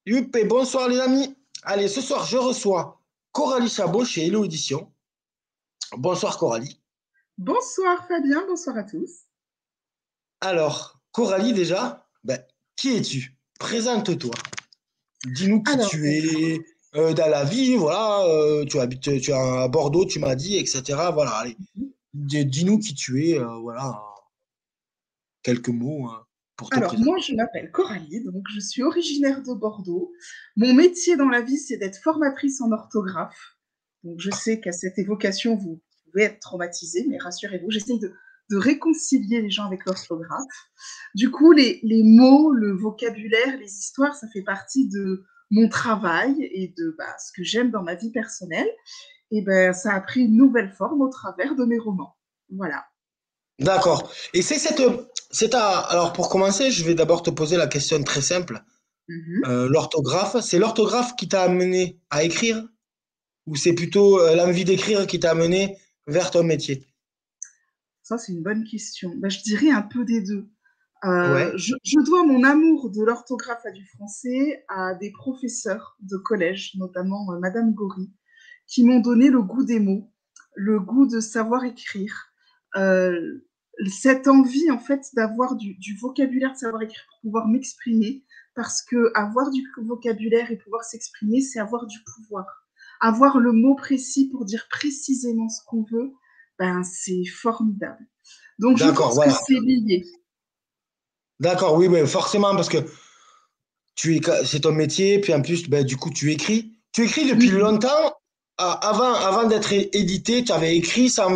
Youp, bonsoir les amis. Allez, ce soir, je reçois Coralie Chabot chez Hello Édition. Bonsoir Coralie. Bonsoir Fabien, bonsoir à tous. Alors, Coralie déjà, qui es-tu? Présente-toi. Dis-nous qui Alors, tu es dans la vie, voilà. Tu es à Bordeaux, tu m'as dit, etc. Voilà, allez. Dis-nous qui tu es, voilà, quelques mots pour te moi présenter. je m'appelle Coralie, donc je suis originaire de Bordeaux. Mon métier dans la vie, c'est d'être formatrice en orthographe. Donc je sais qu'à cette évocation, vous pouvez être traumatisé, mais rassurez-vous, j'essaie de réconcilier les gens avec l'orthographe. Du coup, les mots, le vocabulaire, les histoires, ça fait partie de mon travail et de ce que j'aime dans ma vie personnelle. Et ben, ça a pris une nouvelle forme au travers de mes romans. Voilà. D'accord. Et alors pour commencer, je vais d'abord te poser la question très simple. Mhm. L'orthographe, c'est l'orthographe qui t'a amené à écrire ou c'est plutôt l'envie d'écrire qui t'a amené vers ton métier? Ça, c'est une bonne question. Ben, je dirais un peu des deux. Ouais, Je dois mon amour de l'orthographe et du français à des professeurs de collège, notamment Madame Gori, qui m'ont donné le goût des mots, le goût de savoir écrire, euh, cette envie en fait d'avoir du vocabulaire, de savoir écrire pour pouvoir m'exprimer, parce que avoir du vocabulaire et pouvoir s'exprimer, c'est avoir du pouvoir. Avoir le mot précis pour dire précisément ce qu'on veut, ben, c'est formidable. Donc je d'accord, pense que voilà. c'est lié. D'accord, oui, oui, forcément, parce que c'est ton métier, puis en plus, du coup, tu écris. Tu écris depuis Mhm. longtemps. Avant d'être édité, tu avais écrit sans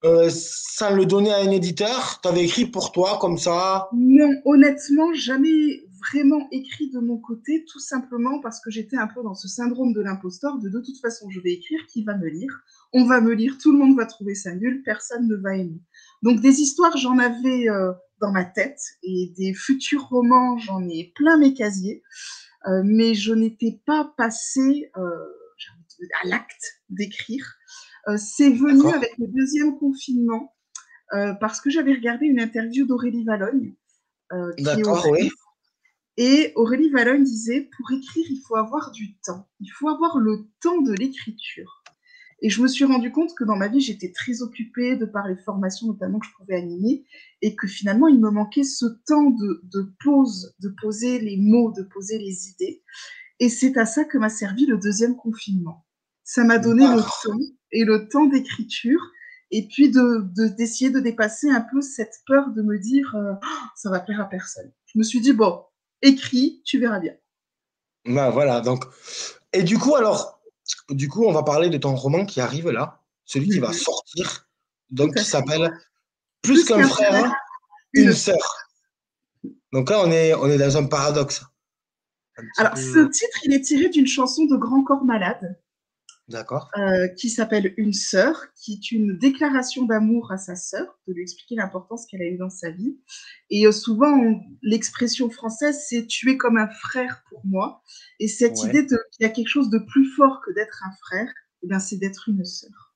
le donner à un éditeur. Tu avais écrit pour toi, comme ça. Non, honnêtement, jamais vraiment écrit de mon côté, tout simplement parce que j'étais un peu dans ce syndrome de l'imposteur, de toute façon, je vais écrire, qui va me lire? On va me lire, tout le monde va trouver ça nul, personne ne va aimer. Donc des histoires, j'en avais dans ma tête, et des futurs romans, j'en ai plein mes casiers, mais je n'étais pas passée à l'acte d'écrire. C'est venu D'accord, avec le deuxième confinement, parce que j'avais regardé une interview d'Aurélie Valogne, qui est d'accord, oui. autrice. Et Aurélie Valogne disait, pour écrire, il faut avoir du temps. Il faut avoir le temps de l'écriture. Et je me suis rendu compte que dans ma vie, j'étais très occupée de par les formations notamment que je pouvais animer, et que finalement, il me manquait ce temps de pause, de poser les mots, de poser les idées. Et c'est à ça que m'a servi le deuxième confinement. Ça m'a donné le D'accord. temps et le temps d'écriture, et puis d'essayer de dépasser un peu cette peur de me dire ça va plaire à personne. Je me suis dit, bon, écris, tu verras bien. Voilà, donc. Et du coup, on va parler de ton roman qui arrive là, celui qui va Mhm, sortir, tout donc à qui fait. s'appelle Plus Plus qu'un qu'un frère, frère, une une sœur. sœur. Donc là, on est dans un paradoxe. Un petit Alors, ce peu. titre, il est tiré d'une chanson de Grand Corps Malade, D'accord. qui s'appelle Une sœur, qui est une déclaration d'amour à sa sœur, de lui expliquer l'importance qu'elle a eue dans sa vie. Et souvent, l'expression française, c'est tu es comme un frère pour moi. Et cette Ouais. idée qu'il y a quelque chose de plus fort que d'être un frère, eh bien, c'est d'être une sœur.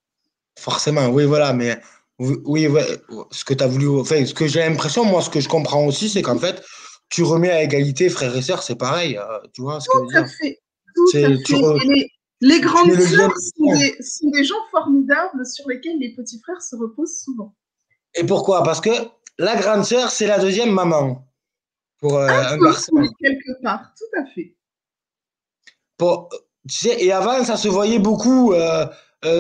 Forcément, oui, voilà, mais oui, oui, ouais, ce que tu as voulu, enfin, ce que j'ai l'impression, moi, ce que je comprends aussi, c'est qu'en fait, tu remets à égalité frères et sœurs, c'est pareil, tu vois ce que je veux Tout à dire? fait, tout à fait. Et les Tu grandes mets le lien. sœurs sont des gens formidables sur lesquels les petits frères se reposent souvent. Et pourquoi? Parce que la grande sœur, c'est la deuxième maman pour Un un peu, garçon. oui, quelque part, tout à fait. Tu sais, et avant, ça se voyait beaucoup.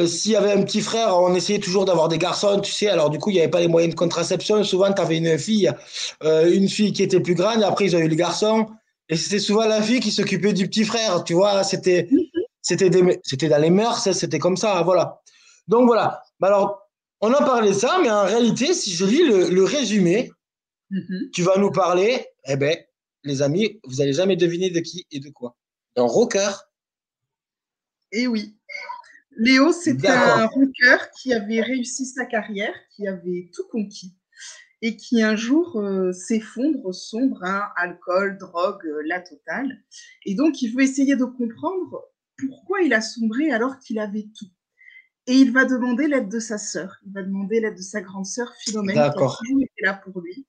S'il y avait un petit frère, on essayait toujours d'avoir des garçons, tu sais. Alors, du coup, il n'y avait pas les moyens de contraception. Souvent, tu avais une fille qui était plus grande. Après, ils ont eu le garçon. Et c'était souvent la fille qui s'occupait du petit frère. Tu vois, c'était dans les mœurs, c'était comme ça. Voilà. Donc, voilà. Alors, on en parlait ça, mais en réalité, si je lis le résumé, Mhm. tu vas nous parler, eh ben, les amis, vous n'allez jamais deviner de qui et de quoi. Un rocker. Et oui, Léo, c'est D'accord. un rocker qui avait réussi sa carrière, qui avait tout conquis et qui un jour s'effondre, sombre, hein, alcool, drogue, la totale. Et donc, il veut essayer de comprendre pourquoi il a sombré alors qu'il avait tout. Et il va demander l'aide de sa sœur, il va demander l'aide de sa grande sœur Philomène, qui a D'accord. toujours été là pour lui.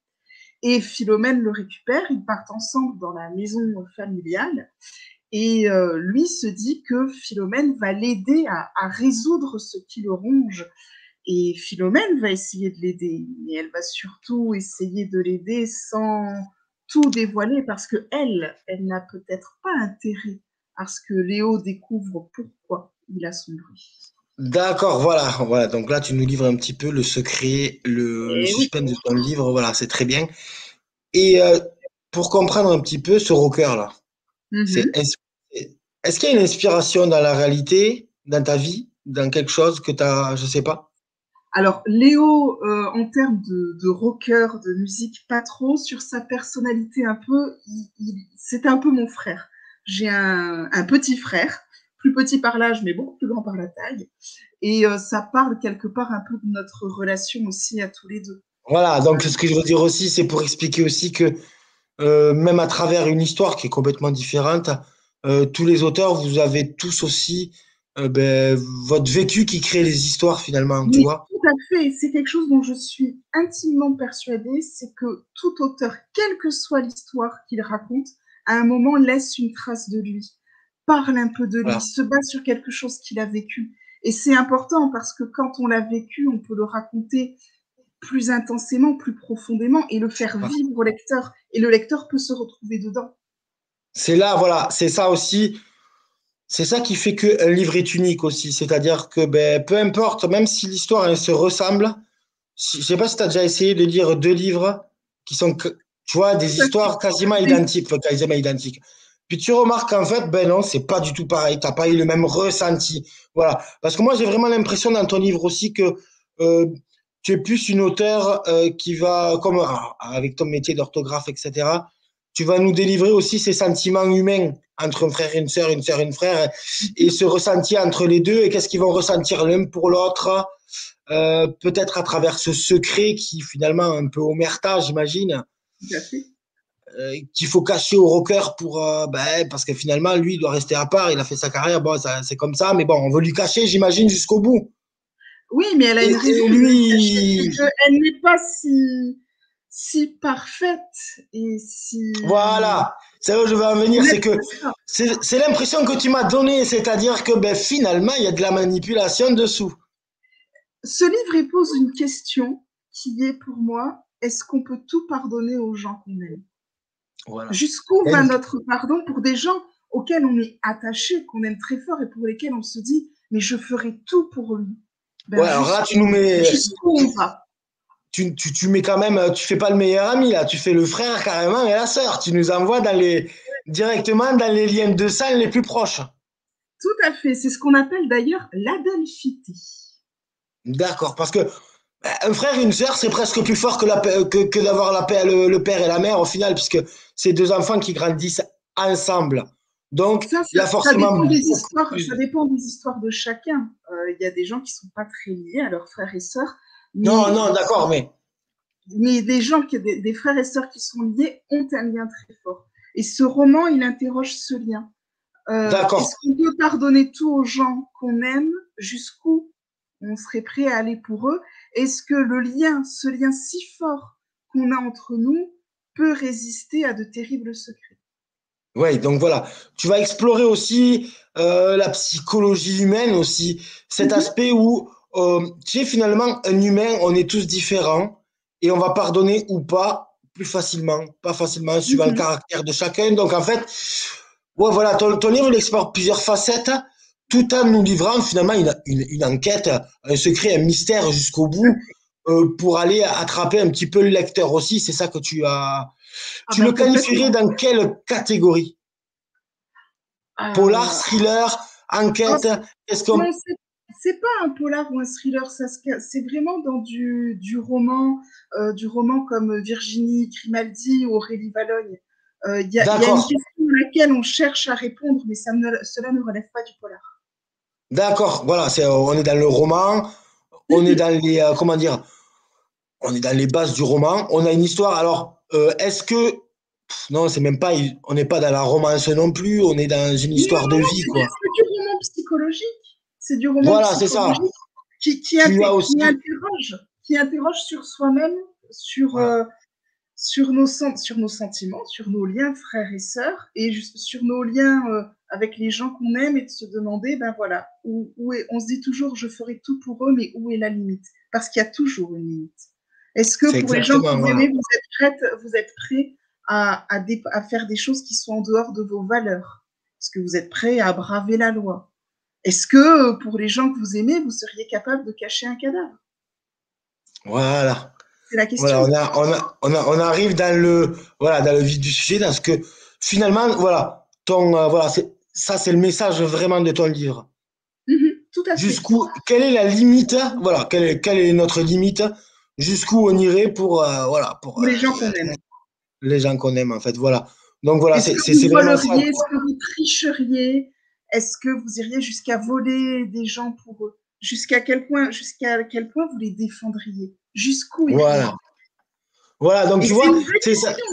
Et Philomène le récupère, ils partent ensemble dans la maison familiale. Et lui se dit que Philomène va l'aider à résoudre ce qui le ronge. Et Philomène va essayer de l'aider, mais elle va surtout essayer de l'aider sans tout dévoiler parce que elle n'a peut-être pas intérêt à ce que Léo découvre pourquoi il a sombré. D'accord, voilà, voilà. Donc là, tu nous livres un petit peu le secret, le Et oui. suspense de ton livre. Voilà, c'est très bien. Et pour comprendre un petit peu ce rocker-là, c'est Mhm. est-ce qu'il y a une inspiration dans la réalité, dans ta vie, dans quelque chose que tu as, je sais pas? Alors, Léo, en termes de rocker, de musique, pas trop. Sur sa personnalité, un peu, c'est un peu mon frère. J'ai un petit frère, plus petit par l'âge, mais beaucoup plus grand par la taille. Et ça parle quelque part un peu de notre relation aussi à tous les deux. Voilà, donc ce que je veux dire aussi, c'est pour expliquer aussi que même à travers une histoire qui est complètement différente, tous les auteurs, vous avez tous aussi votre vécu qui crée les histoires finalement, tu Oui, vois? tout à fait. C'est quelque chose dont je suis intimement persuadée, c'est que tout auteur, quelle que soit l'histoire qu'il raconte, à un moment laisse une trace de lui, parle un peu de lui, Voilà. se base sur quelque chose qu'il a vécu. Et c'est important parce que quand on l'a vécu, on peut le raconter plus intensément, plus profondément et le faire vivre au lecteur. Et le lecteur peut se retrouver dedans. C'est là, voilà, c'est ça aussi. C'est ça qui fait qu'un livre est unique aussi. C'est-à-dire que ben, peu importe, même si l'histoire elle se ressemble, je sais pas si tu as déjà essayé de lire deux livres qui sont, tu vois, des Tout à fait. histoires quasiment Oui, identiques, enfin, quasiment identiques. Puis tu remarques qu'en fait, ben non, c'est pas du tout pareil. T'as pas eu le même ressenti. Voilà. Parce que moi, j'ai vraiment l'impression dans ton livre aussi que euh, tu es plus une auteure qui va, comme avec ton métier d'orthographe, etc., tu vas nous délivrer aussi ces sentiments humains entre un frère et une sœur et une frère, et ce ressenti entre les deux, et qu'est-ce qu'ils vont ressentir l'un pour l'autre, peut-être à travers ce secret qui finalement est un peu omerta, j'imagine, tout à fait. qu'il faut cacher au rocker pour, parce que finalement, lui, il doit rester à part, il a fait sa carrière, bon, c'est comme ça, mais bon, on veut lui cacher, j'imagine, jusqu'au bout. Oui, mais elle a une Et raison de le cacher, c'est lui, qu'elle n'est pas si parfaite et si voilà, c'est là où je veux en venir, honnête c'est que que ça. c'est l'impression que tu m'as donnée, c'est-à-dire que ben, finalement, il y a de la manipulation dessous. Ce livre il pose une question qui est pour moi, est-ce qu'on peut tout pardonner aux gens qu'on aime? Voilà. Jusqu'où Il y a va une- notre pardon pour des gens auxquels on est attaché, qu'on aime très fort et pour lesquels on se dit, mais je ferai tout pour lui. Ben Ouais, alors là, tu nous mets, jusqu'où on va? tu mets quand même, tu fais pas le meilleur ami là, tu fais le frère carrément et la sœur. Tu nous envoies directement dans les liens de sang les plus proches. Tout à fait, c'est ce qu'on appelle d'ailleurs l'adelphité. D'accord, parce que un frère et une sœur, c'est presque plus fort que, que d'avoir le père et la mère au final, puisque c'est deux enfants qui grandissent ensemble. Donc, Ça, il y a ça forcément dépend des beaucoup histoires, ça plus. dépend des histoires de chacun. Il y a des gens qui sont pas très liés à leurs frères et sœurs, Non, mais, non, d'accord, mais mais des gens, des frères et sœurs qui sont liés ont un lien très fort. Et ce roman, il interroge ce lien. d'accord. Est-ce qu'on peut pardonner tout aux gens qu'on aime jusqu'où on serait prêt à aller pour eux? Est-ce que le lien, ce lien si fort qu'on a entre nous, peut résister à de terribles secrets? Oui, donc voilà. Tu vas explorer aussi la psychologie humaine aussi, cet Mhm. aspect où, tu sais, finalement, un humain, on est tous différents et on va pardonner ou pas plus facilement, pas facilement, suivant le Mhm. caractère de chacun. Donc en fait, ouais, voilà, ton livre, il explore plusieurs facettes tout en nous livrant finalement une enquête, un secret, un mystère jusqu'au bout pour aller attraper un petit peu le lecteur aussi. C'est ça que tu as. Ah Tu ben le qualifierais complètement. dans quelle catégorie? Polar, Euh, thriller, oh, enquête, qu'est-ce non, qu'on... c'est pas un polar ou un thriller, c'est vraiment dans du roman comme Virginie Grimaldi ou Aurélie Valogne. Il y a une D'accord, question à laquelle on cherche à répondre, mais cela ne relève pas du polar. d'accord, voilà, on est dans le roman, on est dans les, comment dire, on est dans les bases du roman, on a une histoire, alors, est-ce que, non, c'est même pas, on n'est pas dans la romance non plus, on est dans une Non, histoire de non, vie, quoi. c'est du roman psychologique. C'est du roman Voilà, c'est ça. psychologique Tu as aussi, qui interroge sur soi-même, sur, voilà. sur nos sentiments, sur nos liens frères et sœurs, et juste sur nos liens avec les gens qu'on aime, et de se demander, ben voilà, on se dit toujours, je ferai tout pour eux, mais où est la limite? Parce qu'il y a toujours une limite. Est-ce que C'est pour les gens que exactement, vous voilà. aimez, vous êtes prêts à faire des choses qui sont en dehors de vos valeurs? Est-ce que vous êtes prêts à braver la loi? Est-ce que pour les gens que vous aimez, vous seriez capable de cacher un cadavre? Voilà. C'est la Voilà, question. on arrive voilà, dans le vif du sujet, dans ce que finalement, voilà, voilà, ça, c'est le message vraiment de ton livre. Tout à fait. Quelle est la limite, voilà, quelle est notre limite, jusqu'où on irait voilà, pour Pour les gens qu'on aime. les gens qu'on aime, en fait, voilà. Donc voilà, Est-ce que c'est vous vraiment ça. voleriez? Est-ce que vous tricheriez? Est-ce que vous iriez jusqu'à voler des gens pour eux? Jusqu'à quel point vous les défendriez? Jusqu'où iriez-vous? Voilà. Voilà, donc Et tu c'est vois, une vraie c'est ça. question.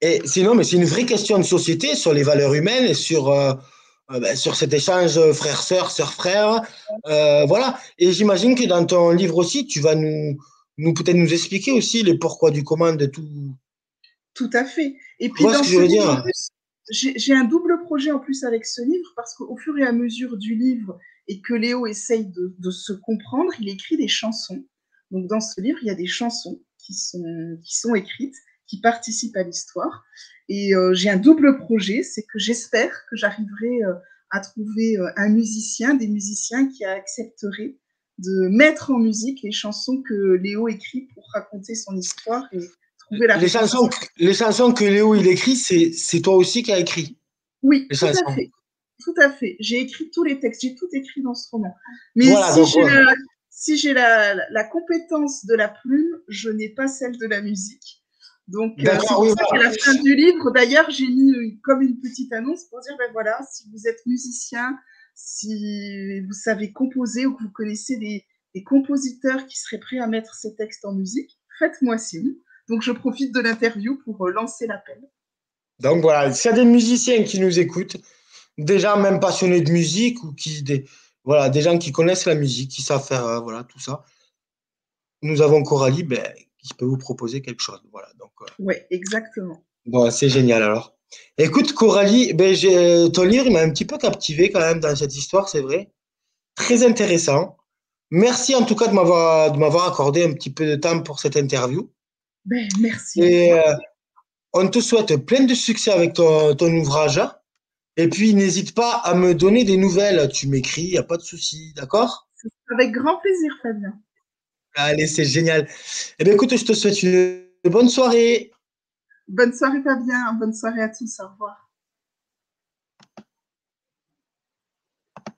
Et sinon, mais c'est une vraie question de société sur les valeurs humaines et sur cet échange frère-sœur, sœur-frère. Voilà. Et j'imagine que dans ton livre aussi, tu vas nous peut-être nous expliquer aussi les pourquoi du comment de tout. Tout à fait. Et Tu puis vois ce dans que je ce veux livre, en dire? plus, j'ai un double projet en plus avec ce livre, parce qu'au fur et à mesure du livre et que Léo essaye de se comprendre, il écrit des chansons. Donc dans ce livre, il y a des chansons qui sont écrites, qui participent à l'histoire. Et j'ai un double projet, c'est que j'espère que j'arriverai à trouver un musicien, des musiciens qui accepteraient de mettre en musique les chansons que Léo écrit pour raconter son histoire et trouver la réponse. Les chansons que Léo il écrit, c'est toi aussi qui as écrit Oui, les tout à chansons. fait. Tout à fait. J'ai écrit tous les textes, j'ai tout écrit dans ce roman. Mais Voilà, donc ouais. si j'ai la compétence de la plume, je n'ai pas celle de la musique. Donc, c'est D'accord, pour oui, ça qu'à voilà. la fin du livre, d'ailleurs, j'ai mis comme une petite annonce pour dire, ben voilà, si vous êtes musicien, si vous savez composer ou que vous connaissez des compositeurs qui seraient prêts à mettre ces textes en musique, faites-moi signe. Donc, je profite de l'interview pour lancer l'appel. Donc voilà, s'il y a des musiciens qui nous écoutent, des gens même passionnés de musique ou voilà, des gens qui connaissent la musique, qui savent faire voilà, tout ça. Nous avons Coralie ben, qui peut vous proposer quelque chose. Voilà, donc Oui, exactement. bon, c'est génial alors. Écoute, Coralie, ben, ton livre il m'a un petit peu captivé quand même dans cette histoire, c'est vrai. Très intéressant. Merci en tout cas de m'avoir accordé un petit peu de temps pour cette interview. Ben, merci Et beaucoup. on te souhaite plein de succès avec ton ouvrage. Et puis, n'hésite pas à me donner des nouvelles. Tu m'écris, il n'y a pas de souci, d'accord? Avec grand plaisir, Fabien. Allez, c'est génial. Eh bien, écoute, je te souhaite une bonne soirée. Bonne soirée, Fabien. Bonne soirée à tous. Au revoir.